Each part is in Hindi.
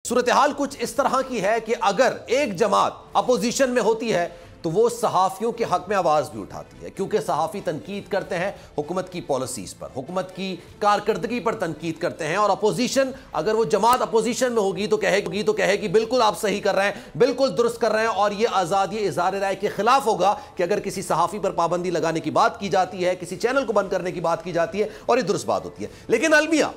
सूरत हाल कुछ इस तरह की है कि अगर एक जमात अपोजिशन में होती है तो वो सहाफियों के हक में आवाज भी उठाती है, क्योंकि सहाफी तनकीद करते हैं हुकूमत की पॉलिसीज पर, हुकूमत की कारकर्दगी पर तनकीद करते हैं। और अपोजिशन, अगर वो जमात अपोजिशन में होगी तो कहेगी बिल्कुल आप सही कर रहे हैं, बिल्कुल दुरुस्त कर रहे हैं। और ये आज़ादी इज़हार राय के खिलाफ होगा कि अगर किसी सहाफी पर पाबंदी लगाने की बात की जाती है, किसी चैनल को बंद करने की बात की जाती है, और ये दुरुस्त बात होती है। लेकिन अलमिया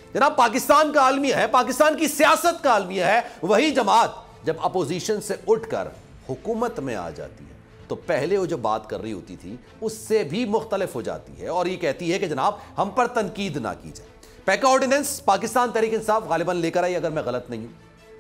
जनाब, पाकिस्तान का अलमिया है, पाकिस्तान की सियासत का अलमिया है, वही जमात जब अपोजिशन से उठकर हुकूमत में आ जाती है तो पहले वो जो बात कर रही होती थी उससे भी मुख्तलिफ हो जाती है और ये कहती है कि जनाब हम पर तनकीद ना की जाए। पैका ऑर्डिनेंस पाकिस्तान तहरीक इंसाफ गालिबन लेकर आई, अगर मैं गलत नहीं हूं,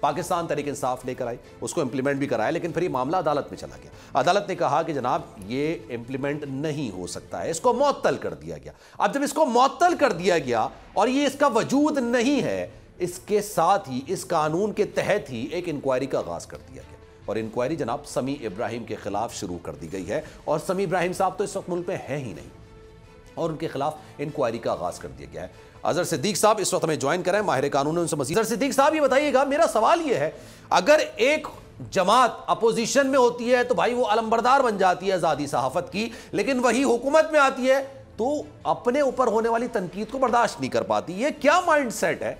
पाकिस्तान तहरीक इंसाफ लेकर आई, उसको इंप्लीमेंट भी कराया, लेकिन फिर ये मामला अदालत में चला गया। अदालत ने कहा कि जनाब ये इंप्लीमेंट नहीं हो सकता है, इसको मुअत्तल कर दिया गया। अब जब इसको मुअत्तल कर दिया गया और ये इसका वजूद नहीं है, इसके साथ ही इस कानून के तहत ही एक इंक्वायरी का आगाज कर दिया गया और इंक्वायरी जनाब समी इब्राहिम के खिलाफ शुरू कर दी गई है। और समी इब्राहिम साहब तो इस वक्त मुल्क में है ही नहीं और उनके खिलाफ इंक्वायरी का आगाज कर दिया गया है। अजहर सिद्दीक साहब इस वक्त हमें ज्वाइन करें, माहिर कानून, उनसे मज़ीद। अजहर सिद्दीक साहब ये बताइएगा, मेरा सवाल ये है, अगर एक जमात अपोजिशन में होती है तो भाई वो अलंबरदार बन जाती है आज़ादी सहाफत की, लेकिन वही हुकूमत में आती है तो अपने ऊपर होने वाली तनकीद को बर्दाश्त नहीं कर पाती। ये क्या माइंड सेट है?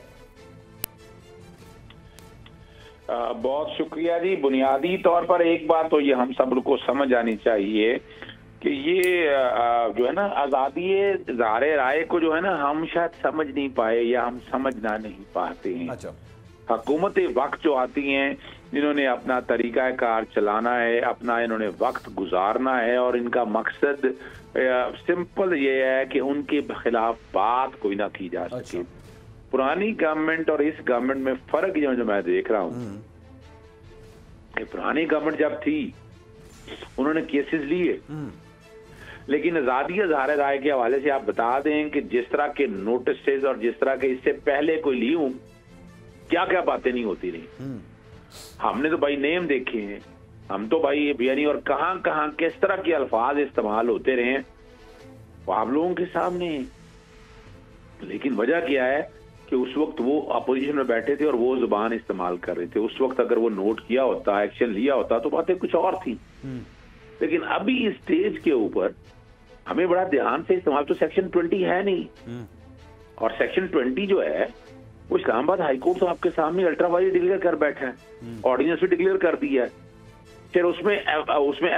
बहुत शुक्रिया जी। बुनियादी तौर पर एक बात तो ये हम सब को समझ आनी चाहिए कि ये जो है ना, आज़ादी इज़हार राय को जो है ना, हम शायद समझ नहीं पाए या हम समझना नहीं पाते हैं। अच्छा। हुकूमत वक्त जो आती हैं, जिन्होंने अपना तरीका कार चलाना है, अपना इन्होंने वक्त गुजारना है और इनका मकसद सिंपल ये है कि उनके खिलाफ बात कोई ना की जा सके। पुरानी गवर्नमेंट और इस गवर्नमेंट में फर्क जो मैं देख रहा हूँ, पुरानी गवर्नमेंट जब थी उन्होंने केसेस लिए, लेकिन आज़ादी इज़हार राय के हवाले से आप बता दें कि जिस तरह के नोटिस और जिस तरह के इससे पहले कोई ली हूं, क्या क्या बातें नहीं होती रही। हमने तो भाई नेम देखे हैं, हम तो भाई यानी और कहां कहां किस तरह के अल्फाज इस्तेमाल होते रहे हैं वो आप लोगों के सामने है। लेकिन वजह क्या है कि उस वक्त वो अपोजिशन में बैठे थे और वो जुबान इस्तेमाल कर रहे थे। उस वक्त अगर वो नोट किया होता, एक्शन लिया होता तो बातें कुछ और थी। लेकिन अभी इस स्टेज के ऊपर हमें बड़ा ध्यान से इस्तेमाल, तो सेक्शन 20 है नहीं, और सेक्शन 20 जो है वो इस्लामाबाद हाईकोर्ट तो आपके सामने अल्ट्रा वाइड डिक्लेयर कर बैठा है, ऑर्डिनेंस भी डिक्लेयर कर दिया है। फिर उसमें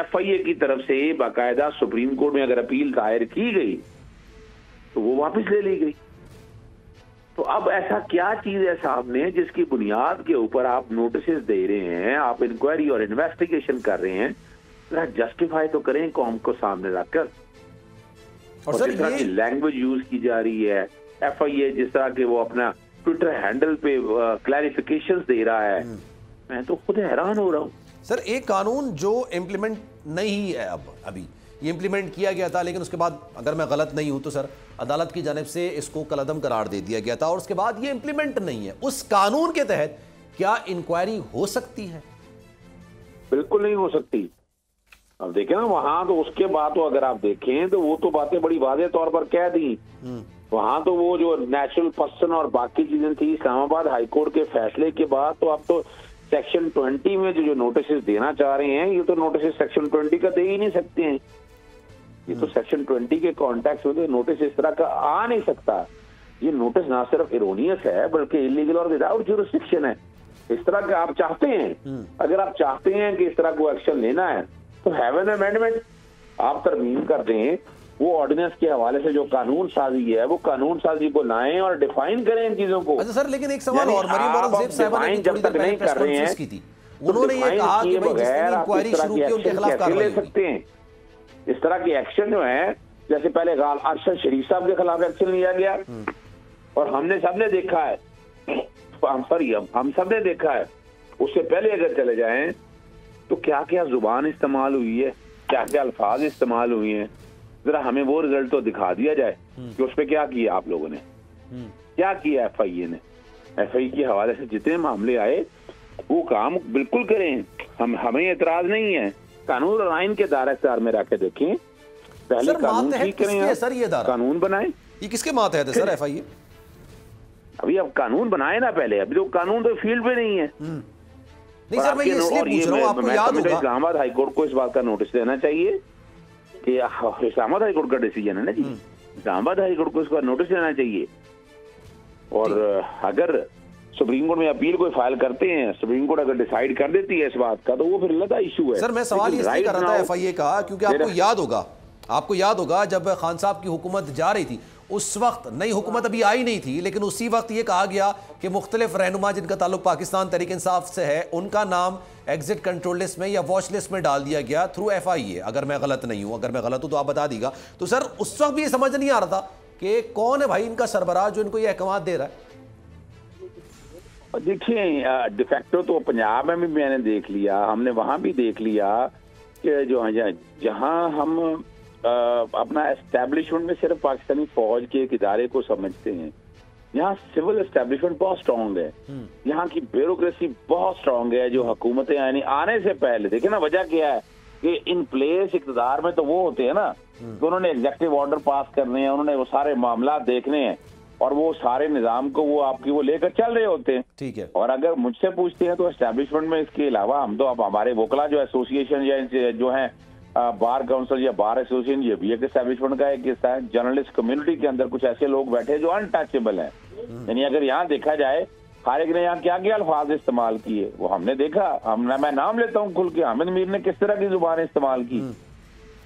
FIA की तरफ से बाकायदा सुप्रीम कोर्ट में अगर अपील दायर की गई तो वो वापस ले ली गई। तो अब ऐसा क्या चीज है सामने जिसकी बुनियाद के ऊपर आप नोटिस दे रहे हैं, आप इंक्वायरी और इन्वेस्टिगेशन कर रहे हैं, जस्टिफाई तो करें कौम को सामने रखकर। और जिस तरह की लैंग्वेज यूज की जा रही है, FIA जिस तरह के वो अपना ट्विटर हैंडल पे क्लैरिफिकेशंस दे रहा है, मैं तो खुद हैरान हो रहा हूँ। सर, एक कानून जो इम्प्लीमेंट नहीं है, अभी ये इम्प्लीमेंट किया गया था, लेकिन उसके बाद अगर मैं गलत नहीं हूं तो सर अदालत की जानिब से इसको कलअदम करार दे दिया गया था और उसके बाद ये इम्प्लीमेंट नहीं है। उस कानून के तहत क्या इंक्वायरी हो सकती है? बिल्कुल नहीं हो सकती। अब देखें ना, वहां तो उसके बाद तो अगर आप देखें तो वो तो बातें बड़ी वाज़ेह तौर पर कह दी। वहां तो वो जो नेचुरल पर्सन और बाकी चीजें थी, इस्लामाबाद हाईकोर्ट के फैसले के बाद तो आप तो सेक्शन 20 में जो नोटिस देना चाह रहे हैं, ये तो नोटिस सेक्शन 20 का दे ही नहीं सकते हैं। ये तो सेक्शन 20 के कॉन्टेक्स्ट में तो नोटिस इस तरह का आ नहीं सकता। ये नोटिस ना सिर्फ इरोनियस है बल्कि इलीगल और विदाउट ज्यूरिसडिक्शन है। इस तरह का आप चाहते हैं, अगर आप चाहते हैं कि इस तरह को एक्शन लेना है तो हैव एन अमेंडमेंट, आप तरमीम कर दें, वो ऑर्डिनेंस के हवाले से जो कानून साजी है वो कानून साजी को लाएं और डिफाइन करें इन चीजों को। अच्छा सर, लेकिन एक सवाल और, मरीम औरंगजेब साहिबा ने जब तक नहीं कर रहे हैं की थी, उन्होंने ये कहा कि भाई जिसने इंक्वायरी शुरू की उनके खिलाफ कार्रवाई ले सकते हैं। इस तरह के एक्शन जो है, जैसे पहले अरशद शरीफ साहब के खिलाफ एक्शन लिया गया और हमने सबने देखा है, हम सबने देखा है। उससे पहले अगर चले जाएं तो क्या क्या जुबान इस्तेमाल हुई है, क्या क्या अल्फाज इस्तेमाल हुए हैं, जरा हमें वो रिजल्ट तो दिखा दिया जाए कि उस पर क्या किया आप लोगों ने, क्या किया FIA ने। FIA के हवाले से जितने मामले आए वो काम बिल्कुल करें, हमें एतराज नहीं है। कानून और आइन के दायरे इख्तियार में रखे देखें, पहले कानून ठीक करें, सर ये कानून बनाएं। ये किसके मातहत है सर FIA? अभी अब कानून बनाए ना पहले, अभी तो कानून तो फील्ड पे नहीं है। नहीं सर, मैं ये इसलिए पूछ रहा हूँ, आपको याद होगा इस्लामाबाद हाईकोर्ट को इस बात का नोटिस देना चाहिए कि इस्लामाबाद हाईकोर्ट का डिसीजन है ना जी, इस्लामाबाद हाईकोर्ट को इसका नोटिस देना चाहिए। और अगर सुप्रीम कोर्ट में अपील कोई फाइल करते हैं, सुप्रीम कोर्ट अगर डिसाइड कर देती है इस बात का, तो वो फिर अलग इशू है। सर मैं सवाल इसलिए कर रहा था FIA का, क्योंकि आपको याद होगा जब खान साहब की हुकूमत जा रही थी, उस वक्त नई हुकूमत अभी आई नहीं थी, लेकिन उसी वक्त ये कहा गया कि मुख्तलिफ रहनुमा जिनका ताल्लुक पाकिस्तान तहरीक इंसाफ से है, उनका नाम एग्जिट कंट्रोल लिस्ट में या वॉच लिस्ट में डाल दिया गया थ्रू FIA। अगर मैं गलत नहीं हूं, अगर मैं गलत हूं तो आप बता दीजिएगा। तो सर उस वक्त भी ये समझ नहीं आ रहा था कि कौन है भाई इनका सरबराह जो इनको ये अहकाम दे रहा है। देखिए डिफेक्टो तो पंजाब में भी मैंने देख लिया, हमने वहां भी देख लिया कि जो जहां हम अपना एस्टेब्लिशमेंट में सिर्फ पाकिस्तानी फौज के एक इदारे को समझते हैं, यहाँ सिविल एस्टेब्लिशमेंट बहुत स्ट्रांग है, यहाँ की ब्यूरोक्रेसी बहुत स्ट्रांग है। जो हुकूमतें यानी आने से पहले, देखिए ना वजह क्या है कि इन प्लेस इक़्तिदार में तो वो होते हैं ना, तो उन्होंने एग्जेक्टिव ऑर्डर पास करने हैं, उन्होंने वो सारे मामला देखने हैं और वो सारे निजाम को वो आपकी वो लेकर चल रहे होते हैं। ठीक है। और अगर मुझसे पूछते हैं तो एस्टेब्लिशमेंट में इसके अलावा हम तो अब हमारे वोकला जो एसोसिएशन या जो है बार काउंसिल या बार एसोसिएशन, ये भी एक एस्टेब्लिशमेंट का एक हिस्सा है। जर्नलिस्ट कम्युनिटी के अंदर कुछ ऐसे लोग बैठे जो अनटचेबल हैं। यानी अगर यहाँ देखा जाए खारिक ने यहाँ क्या क्या अल्फाज इस्तेमाल किए वो हमने देखा। मैं नाम लेता हूँ खुल के, हामिद मीर ने किस तरह की जुबान इस्तेमाल की,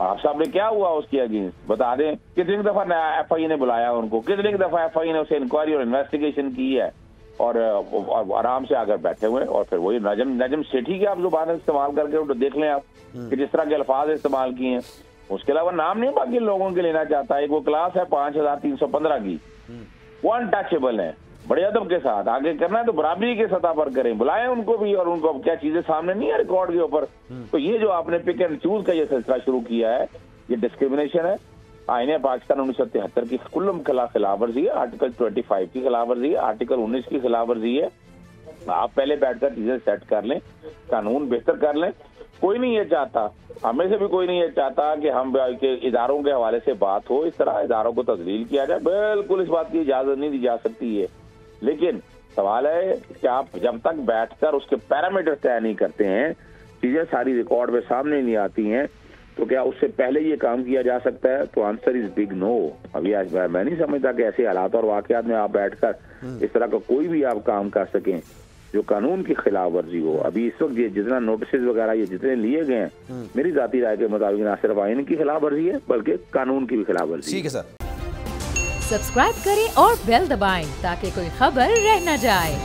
आप साहब ने क्या हुआ उसके अगेंस्ट बता दें। कितनी दफा FIA ने बुलाया उनको, कितनी दफा FIA ने उसे इंक्वायरी और इन्वेस्टिगेशन की है, और आराम से आकर बैठे हुए। और फिर वही नजम सेठी की आप जुबान इस्तेमाल करके देख लें आप कि जिस तरह के अल्फाज इस्तेमाल किए हैं। उसके अलावा नाम नहीं बाकी लोगों के लेना चाहता। एक वो क्लास है 5315 की, वो अनटचेबल है, बड़े अदब के साथ आगे करना है तो बराबरी के सतह पर करें, बुलाएं उनको भी, और उनको क्या चीजें सामने नहीं है रिकॉर्ड के ऊपर। तो ये जो आपने पिक एंड चूज का ये सिलसिला शुरू किया है, ये डिस्क्रिमिनेशन है। आईने पाकिस्तान 1973 की कुल्लम खिलाफ वर्जी है, आर्टिकल 25 की खिलाफ वर्जी है, आर्टिकल 19 की खिलाफ वर्जी है। आप पहले बैठकर चीजें सेट कर लें, कानून बेहतर कर लें। कोई नहीं ये चाहता, हमें से भी कोई नहीं ये चाहता कि हम इदारों के हवाले से बात हो, इस तरह इदारों को तस्लील किया जाए। बिल्कुल इस बात की इजाजत नहीं दी जा सकती है, लेकिन सवाल है कि आप जब तक बैठकर उसके पैरामीटर तय नहीं करते हैं, चीजें सारी रिकॉर्ड में सामने नहीं आती हैं, तो क्या उससे पहले ये काम किया जा सकता है? तो आंसर इज बिग नो। अभी आज मैं नहीं समझता कि ऐसे हालात और वाकयात में आप बैठकर इस तरह का कोई भी आप काम कर सकें जो कानून की खिलाफ वर्जी हो। अभी इस वक्त ये जितना नोटिस वगैरह ये जितने लिए गए हैं, मेरी जाती राय के मुताबिक ना सिर्फ आईन की खिलाफ वर्जी है बल्कि कानून की भी खिलाफ वर्जी। ठीक है सर, सब्सक्राइब करें और बेल दबाएं ताकि कोई खबर रह न जाए।